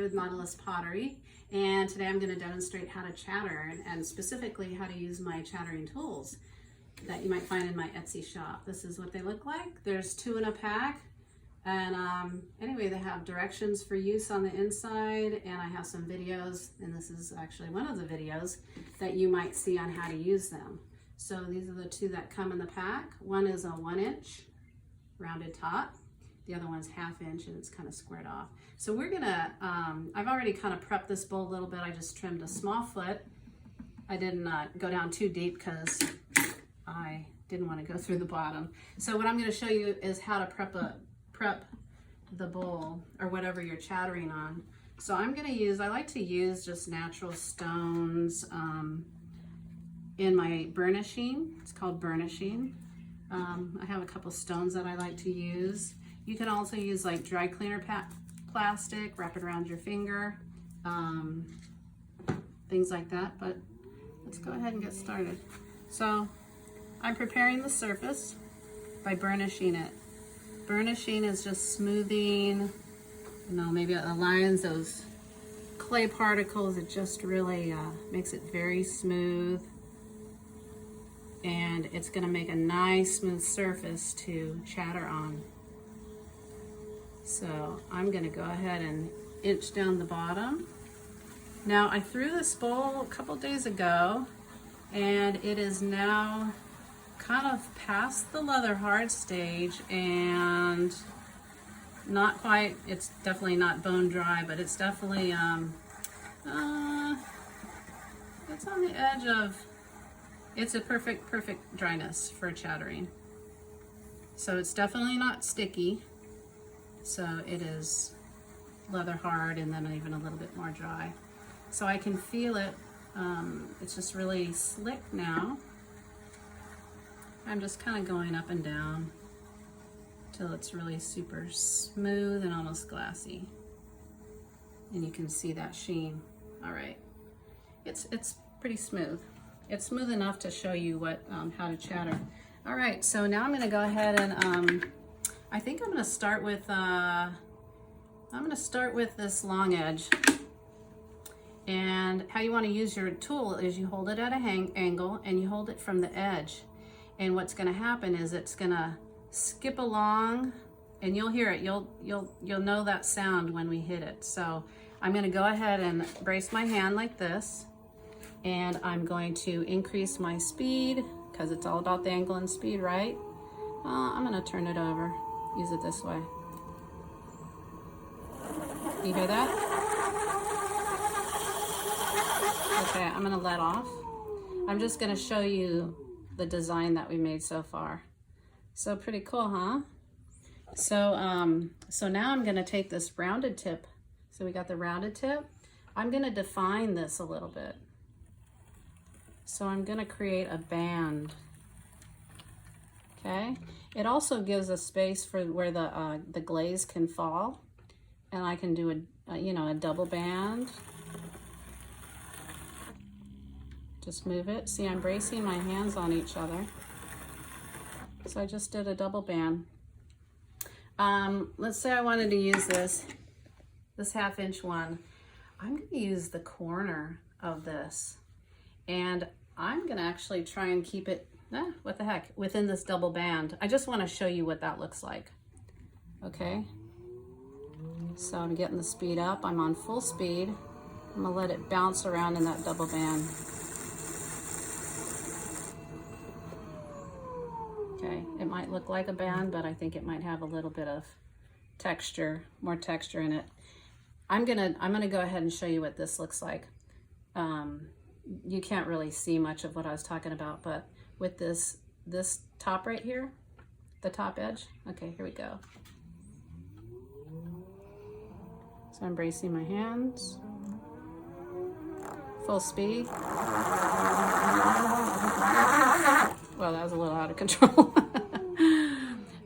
With Nautilus Pottery, and today I'm going to demonstrate how to chatter and specifically how to use my chattering tools that you might find in my Etsy shop. This is what they look like. There's 2 in a pack, and anyway, they have directions for use on the inside, and I have some videos, and this is actually one of the videos that you might see on how to use them. So these are the 2 that come in the pack. One is a 1-inch rounded top. The other one's 1/2 inch and it's kind of squared off. So we're gonna, I've already kind of prepped this bowl a little bit. I just trimmed a small foot. I didn't go down too deep because I didn't want to go through the bottom. So what I'm gonna show you is how to prep the bowl or whatever you're chattering on. So I'm gonna use, I like to use just natural stones in my burnishing. It's called burnishing. I have a couple stones that I like to use. You can also use like dry cleaner plastic, wrap it around your finger, things like that. But let's go ahead and get started. So I'm preparing the surface by burnishing it. Burnishing is just smoothing, you know, maybe it aligns those clay particles. It just really makes it very smooth. And it's gonna make a nice smooth surface to chatter on. So I'm gonna go ahead and inch down the bottom. Now I threw this bowl a couple days ago and it is now kind of past the leather hard stage and not quite, it's definitely not bone dry, but it's definitely, it's on the edge of, it's a perfect dryness for chattering. So it's definitely not sticky. So it is leather hard and then even a little bit more dry. So I can feel it. It's just really slick now. I'm just kind of going up and down till it's really super smooth and almost glassy. And you can see that sheen. All right, it's pretty smooth. It's smooth enough to show you what how to chatter. All right, so now I'm going to go ahead and I think I'm going to start with this long edge. And how you want to use your tool is you hold it at a angle and you hold it from the edge. And what's going to happen is it's going to skip along, and you'll hear it. You'll know that sound when we hit it. So I'm going to go ahead and brace my hand like this, and I'm going to increase my speed because it's all about the angle and speed, right? I'm going to turn it over. Use it this way. You hear that? Okay, I'm gonna let off. I'm just gonna show you the design that we made so far. So pretty cool, huh? So, so now I'm gonna take this rounded tip. So we got the rounded tip. I'm gonna define this a little bit. So I'm gonna create a band. Okay, it also gives a space for where the glaze can fall, and I can do a double band. Just move it. See, I'm bracing my hands on each other. So I just did a double band. Let's say I wanted to use this 1/2 inch one. I'm going to use the corner of this, and I'm going to actually try and keep it what the heck, within this double band. I just want to show you what that looks like. Okay, so I'm getting the speed up. I'm on full speed. I'm gonna let it bounce around in that double band. Okay, it might look like a band, but I think it might have a little bit of texture, more texture in it. I'm gonna go ahead and show you what this looks like. You can't really see much of what I was talking about, but with this top right here, the top edge. Okay, here we go. So I'm bracing my hands, full speed. Well, that was a little out of control.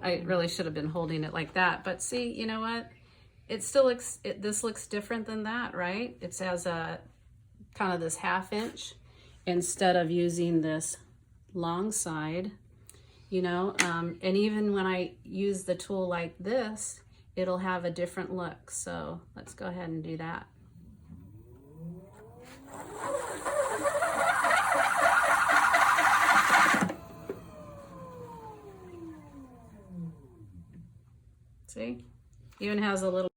I really should have been holding it like that, but see, you know what? It still looks, this looks different than that, right? It has a kind of this 1/2 inch instead of using this long side, you know, and even when I use the tool like this, it'll have a different look. So let's go ahead and do that. See, even has a little